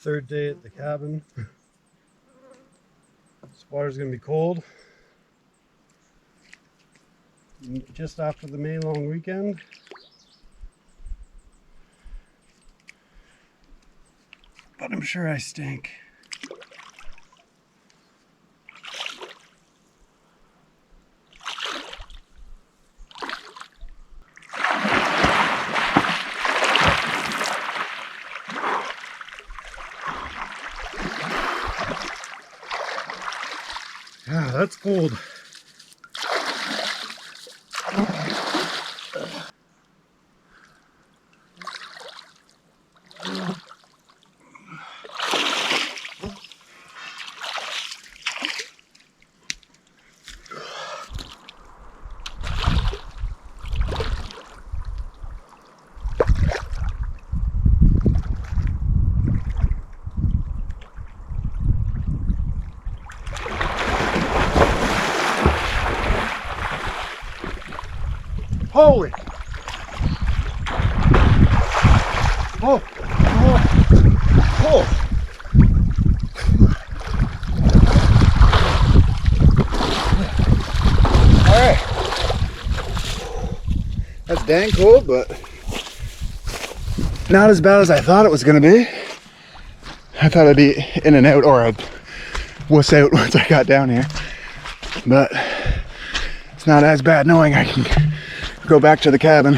third day at the cabin. This water's gonna be cold. Just after the May long weekend. But I'm sure I stink. Yeah, that's cold. Holy! Oh! Oh! Oh! Alright. That's dang cold, but not as bad as I thought it was going to be. I thought I'd be in and out, or I'd wuss out once I got down here. But it's not as bad knowing I can go back to the cabin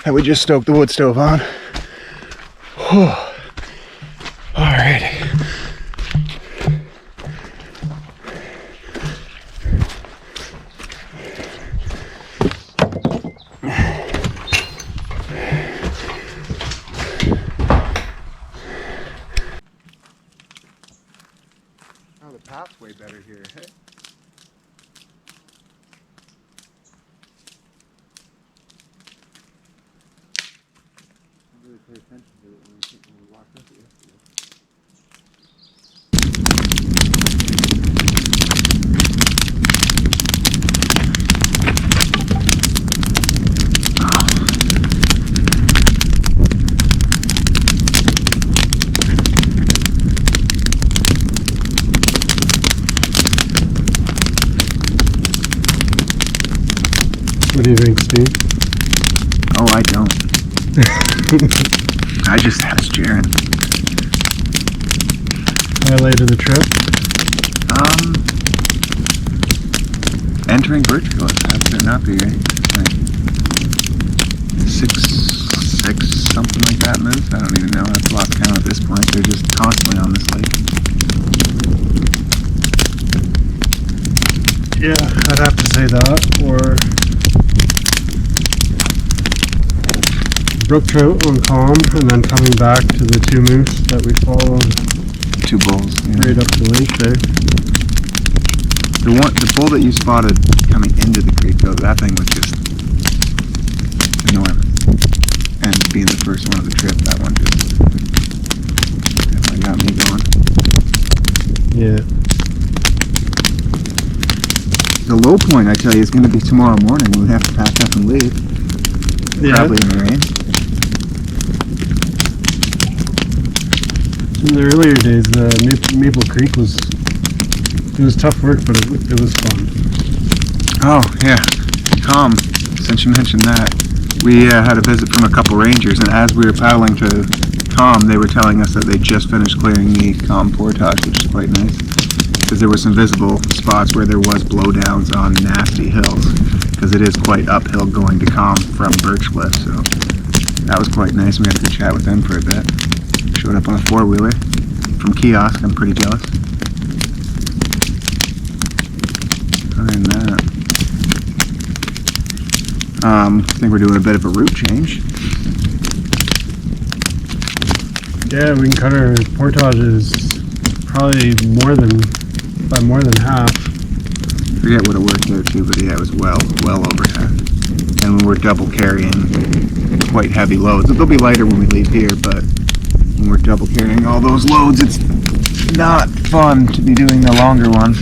that we just stoked the wood stove on. Whew. Alrighty. Oh, the path's way better here, hey? Really pay attention to it when we walked up it yesterday. What do you think, Steve? Oh, I don't. I just asked Jaren. Highlight of the trip? Entering Birchcliffe. How could it not be, right? Like 6, something like that moves. I don't even know. That's lost count at this point. They're just constantly on this lake. Yeah, I'd have to say that. Or brook trout on calm, and then coming back to the 2 moose that we followed. 2 bulls, yeah. Right up the lake there. The bull that you spotted coming into the creek, though, that thing was just enormous. And being the first one of the trip, that one just definitely got me going. Yeah. The low point, I tell you, is going to be tomorrow morning when we have to pack up and leave. Yeah. Probably in the rain. In the earlier days, Maple Creek was tough work, but it was fun. Oh yeah, calm. Since you mentioned that, we had a visit from a couple rangers, and as we were paddling to Calm, they were telling us that they just finished clearing the Calm portage, which is quite nice, because there were some visible spots where there was blowdowns on nasty hills, because it is quite uphill going to Calm from Birchcliffe. So that was quite nice. We had a good chat with them for a bit. Showed up on a 4-wheeler from Kiosk. I'm pretty jealous. Other than that, I think we're doing a bit of a route change. Yeah, we can cut our portages probably by more than half. I forget what it worked out to, but yeah, it was well over half. And when we're double carrying quite heavy loads, they'll be lighter when we leave here, but when we're double carrying all those loads, it's not fun to be doing the longer ones.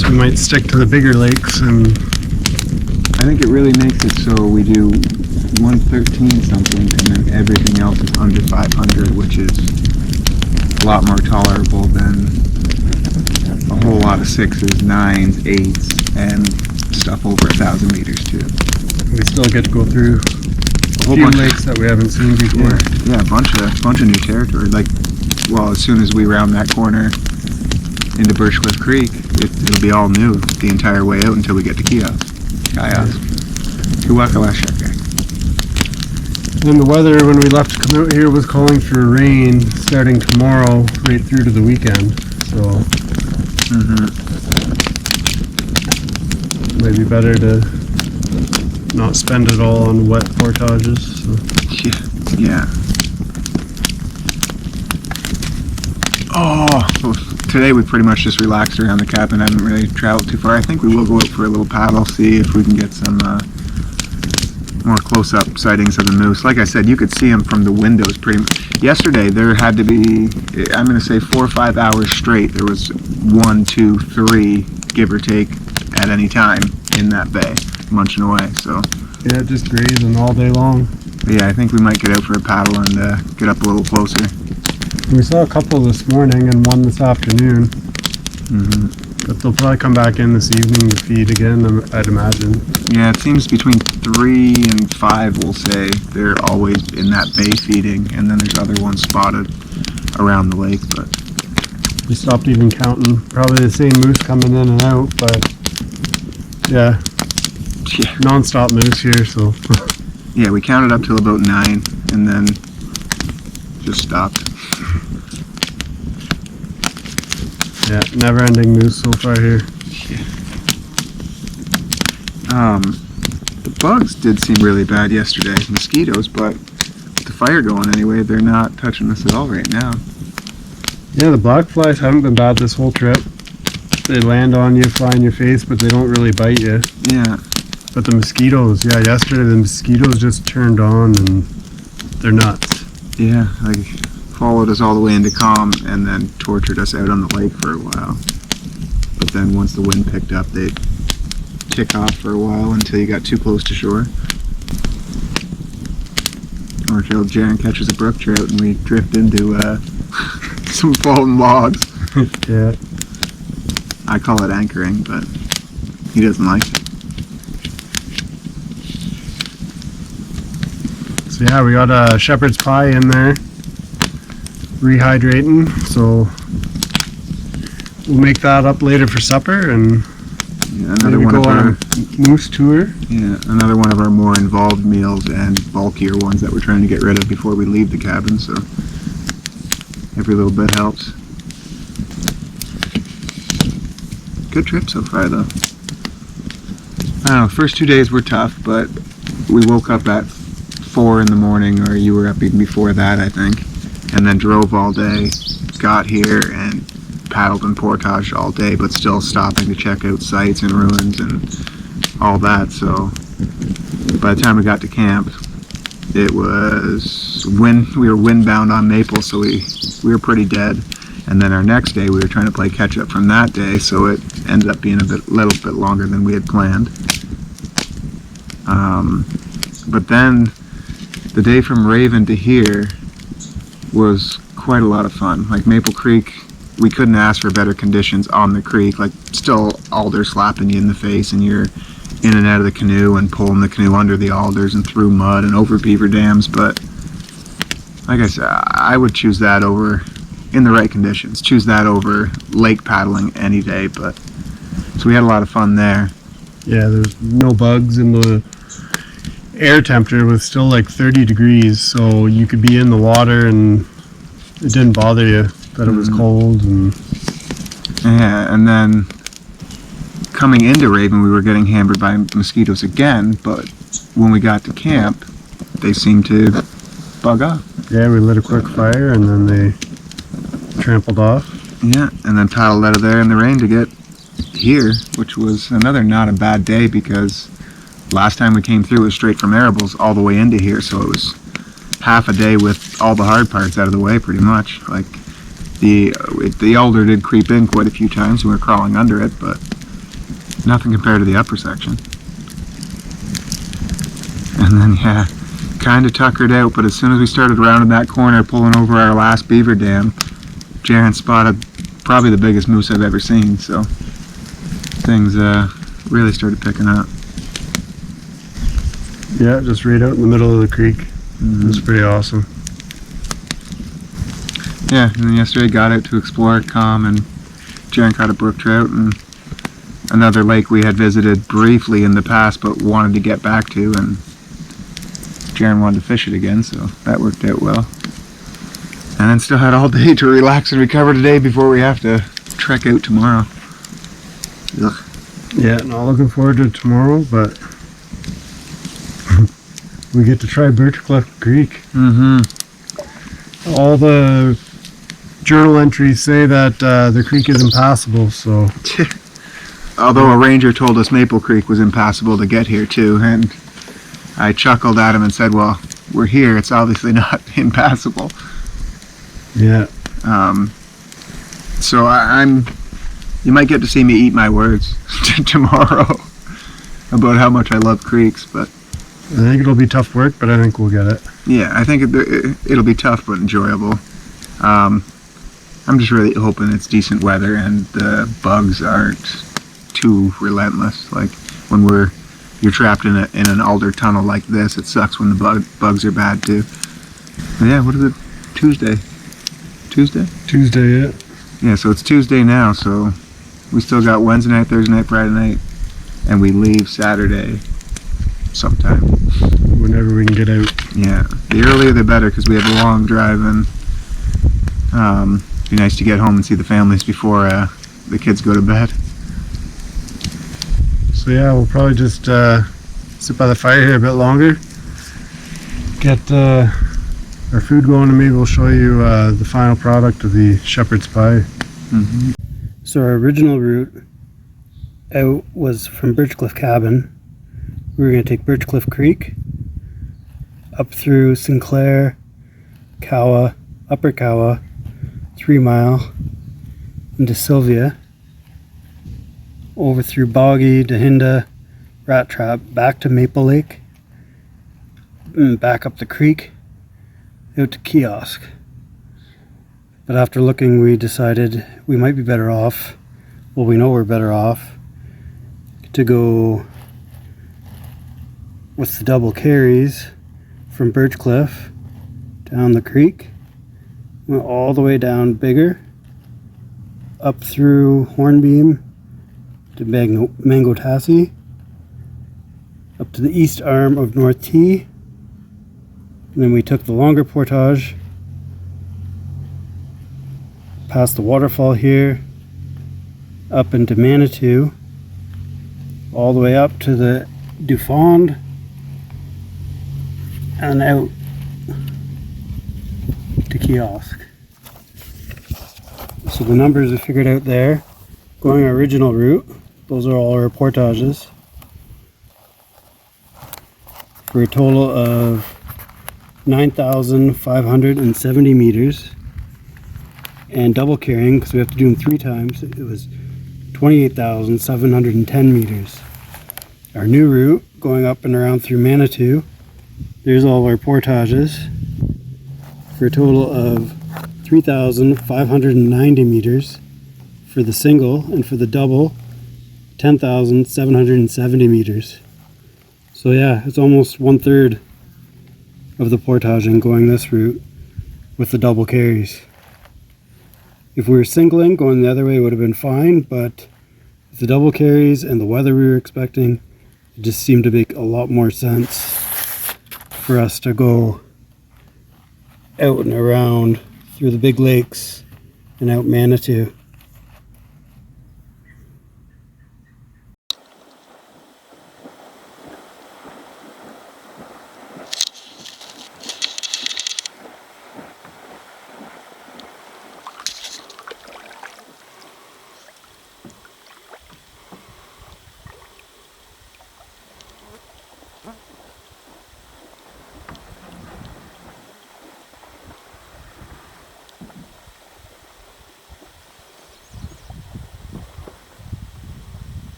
So we might stick to the bigger lakes, and I think it really makes it so we do 113 something, and then everything else is under 500, which is a lot more tolerable than a whole lot of 6s, 9s, 8s, and stuff over 1,000 meters too. We still get to go through A whole few bunch lakes that we haven't seen before. Yeah, a bunch of new territory. Like, well, as soon as we round that corner into Birchcliffe Creek, it'll be all new the entire way out until we get to Kayas. And the weather when we left to come out here was calling for rain starting tomorrow right through to the weekend. So maybe better to not spend it all on wet portages. So. Yeah. Oh, today we pretty much just relaxed around the cabin. I haven't really traveled too far. I think we will go out for a little paddle, see if we can get some more close-up sightings of the moose. Like I said, you could see them from the windows pretty much. Yesterday, there had to be, I'm going to say 4 or 5 hours straight. There was 1, 2, 3, give or take, at any time in that bay, munching away. So yeah, just grazing all day long. But yeah, I think we might get out for a paddle and get up a little closer. We saw a couple this morning and one this afternoon. But they'll probably come back in this evening to feed again, I'd imagine. Yeah, it seems between 3 and 5, we'll say, they're always in that bay feeding, and then there's other ones spotted around the lake. But we stopped even counting. Probably the same moose coming in and out, but yeah, non-stop moose here. So yeah, we counted up till about 9, and then just stopped. Yeah, never-ending moose so far here. The bugs did seem really bad yesterday, mosquitoes, but with the fire going anyway, they're not touching us at all right now. Yeah, the black flies haven't been bad this whole trip. They land on you, fly in your face, but they don't really bite you. Yeah. But the mosquitoes, yeah, yesterday the mosquitoes just turned on and they're nuts. Yeah, like followed us all the way into Calm and then tortured us out on the lake for a while. But then once the wind picked up, they'd kick off for a while until you got too close to shore. Or until Jaren catches a brook trout and we drift into some fallen logs. Yeah. I call it anchoring, but he doesn't like it. So yeah, we got a shepherd's pie in there, rehydrating, so we'll make that up later for supper and another one go of on our a moose tour. Yeah, another one of our more involved meals and bulkier ones that we're trying to get rid of before we leave the cabin, so every little bit helps. Good trip so far though. I don't know, first 2 days were tough, but we woke up at 4 in the morning, or you were up even before that, I think, and then drove all day, got here and paddled and portaged all day, but still stopping to check out sites and ruins and all that. So by the time we got to camp, it was we were windbound on Maple, so we were pretty dead. And then our next day we were trying to play catch up from that day, so it ended up being little bit longer than we had planned. But then the day from Raven to here was quite a lot of fun. Like Maple Creek, we couldn't ask for better conditions on the creek. Like still alders slapping you in the face and you're in and out of the canoe and pulling the canoe under the alders and through mud and over beaver dams. But like I said, I would choose that over, in the right conditions, choose that over lake paddling any day. But so we had a lot of fun there. Yeah, there's no bugs, and the air temperature was still like 30 degrees, so you could be in the water and it didn't bother you that it was cold. And yeah, and then coming into Raven, we were getting hammered by mosquitoes again, but when we got to camp, they seemed to bug off. yeah, we lit a quick fire and then they trampled off. Yeah, and then paddled out of there in the rain to get here, which was another not a bad day because last time we came through was straight from Arables all the way into here, so it was half a day with all the hard parts out of the way pretty much. Like the alder did creep in quite a few times and we were crawling under it, but nothing compared to the upper section. And then yeah, kind of tuckered out, but as soon as we started rounding that corner pulling over our last beaver dam, Jaren spotted probably the biggest moose I've ever seen, so things really started picking up. Yeah, just right out in the middle of the creek. Mm-hmm. It was pretty awesome. Yeah, and then yesterday got out to explore at Calm, and Jaren caught a brook trout and another lake we had visited briefly in the past but wanted to get back to, and Jaren wanted to fish it again, so that worked out well. And then still had all day to relax and recover today before we have to trek out tomorrow. Ugh. Yeah, not looking forward to tomorrow, but we get to try Birchcliffe Creek. Mm-hmm. All the journal entries say that the creek is impassable, so... Although a ranger told us Maple Creek was impassable to get here too, and I chuckled at him and said, well, we're here, it's obviously not impassable. Yeah. So you might get to see me eat my words tomorrow about how much I love creeks, but I think it'll be tough work, but I think we'll get it. yeah, I think it'll be tough but enjoyable. I'm just really hoping it's decent weather and the bugs aren't too relentless. Like when you're trapped in an alder tunnel like this, it sucks when the bugs are bad too. But yeah, what is it? Tuesday, Tuesday, yeah. Yeah, so it's Tuesday now, so we still got Wednesday night, Thursday night, Friday night, and we leave Saturday sometime. Whenever we can get out. Yeah, the earlier the better, because we have a long drive, and it'd be nice to get home and see the families before the kids go to bed. So yeah, we'll probably just sit by the fire here a bit longer, get our food going, and maybe we'll show you the final product of the shepherd's pie. Mm-hmm. So our original route out was from Birchcliffe Cabin. We were going to take Birchcliffe Creek up through Sinclair, Cowa, Upper Cowa, 3 Mile into Sylvia, over through Boggy, Dahinda, Rat Trap, back to Maple Lake, and back up the creek, out to Kiosk. But after looking, we decided we might be better off, well, we know we're better off, to go with the double carries from Birchcliffe down the creek, went all the way down Bigger, up through Hornbeam to Mangotassie, up to the east arm of North T, and then we took the longer portage past the waterfall here, up into Manitou, all the way up to the Dufond, and out to Kiosk. So the numbers are figured out there. Going our original route, those are all our portages, for a total of 9,570 meters. And double carrying, because we have to do them 3 times, it was 28,710 meters. Our new route, going up and around through Manitou, there's all our portages, for a total of 3,590 meters for the single, and for the double, 10,770 meters. So yeah, it's almost 1/3 of the portaging going this route with the double carries. If we were singling, going the other way would have been fine, but with the double carries and the weather we were expecting, it just seemed to make a lot more sense for us to go out and around through the big lakes and out Manitou.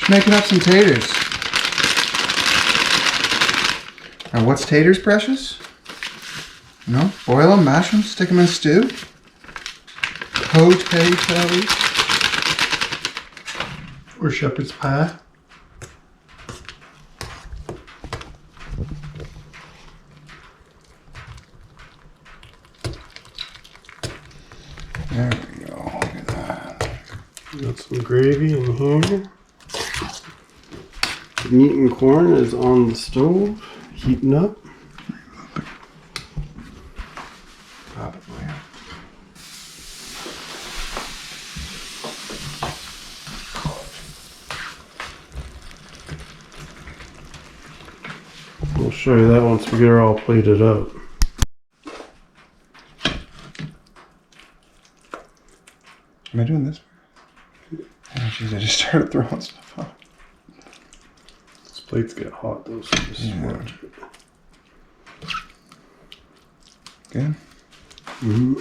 Making up some taters. Now, what's taters, Precious? No? Boil them, mash them, stick them in stew? Potatoes? Or shepherd's pie. There we go. Look at that. Got some gravy in here. The meat and corn is on the stove, heating up. Probably. We'll show you that once we get her all plated up. Am I doing this? Oh, jeez, I just started throwing stuff on. These plates get hot though, so just watch it. Good? Mm-hmm.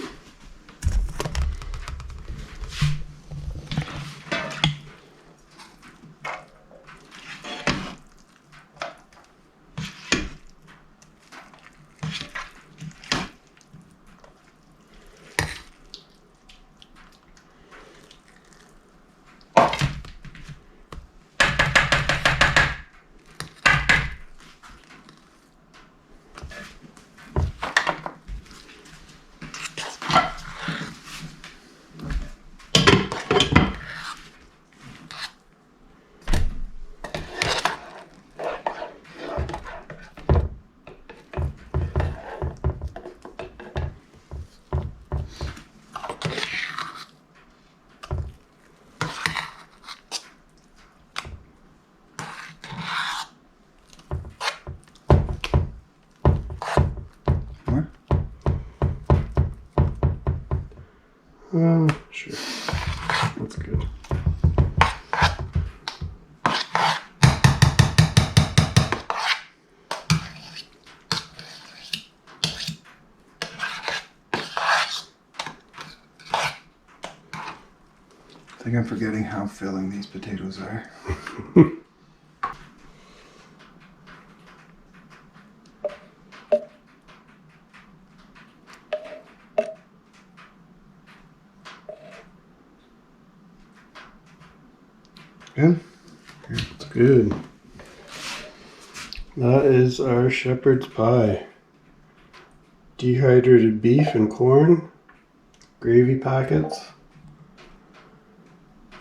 Sure. That's good. I think I'm forgetting how filling these potatoes are. Good? It's good. That is our shepherd's pie. Dehydrated beef and corn, gravy packets,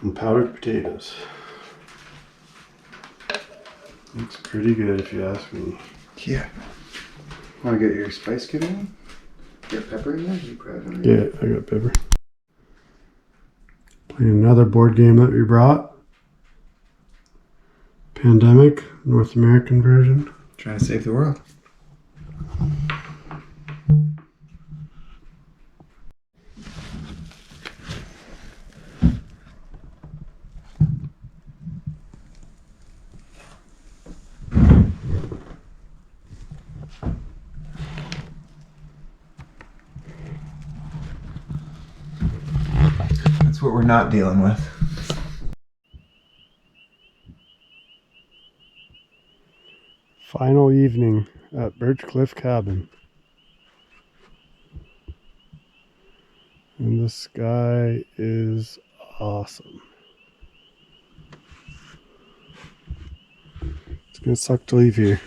and powdered potatoes. Looks pretty good if you ask me. Yeah. Want to get your spice kit in? Get pepper in there? You probably Yeah, I got pepper. Playing another board game that we brought. Pandemic, North American version. Trying to save the world. That's what we're not dealing with. Final evening at Birchcliffe Cabin. And the sky is awesome. It's gonna suck to leave here.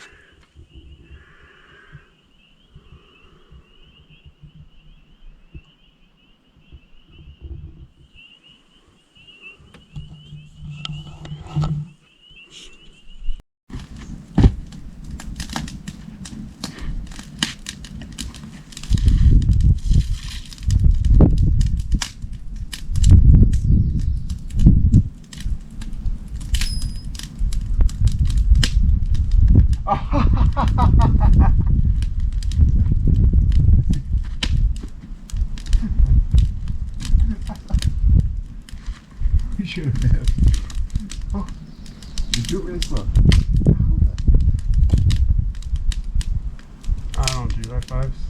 You should have been. Oh, you do it really slow. I don't do high fives.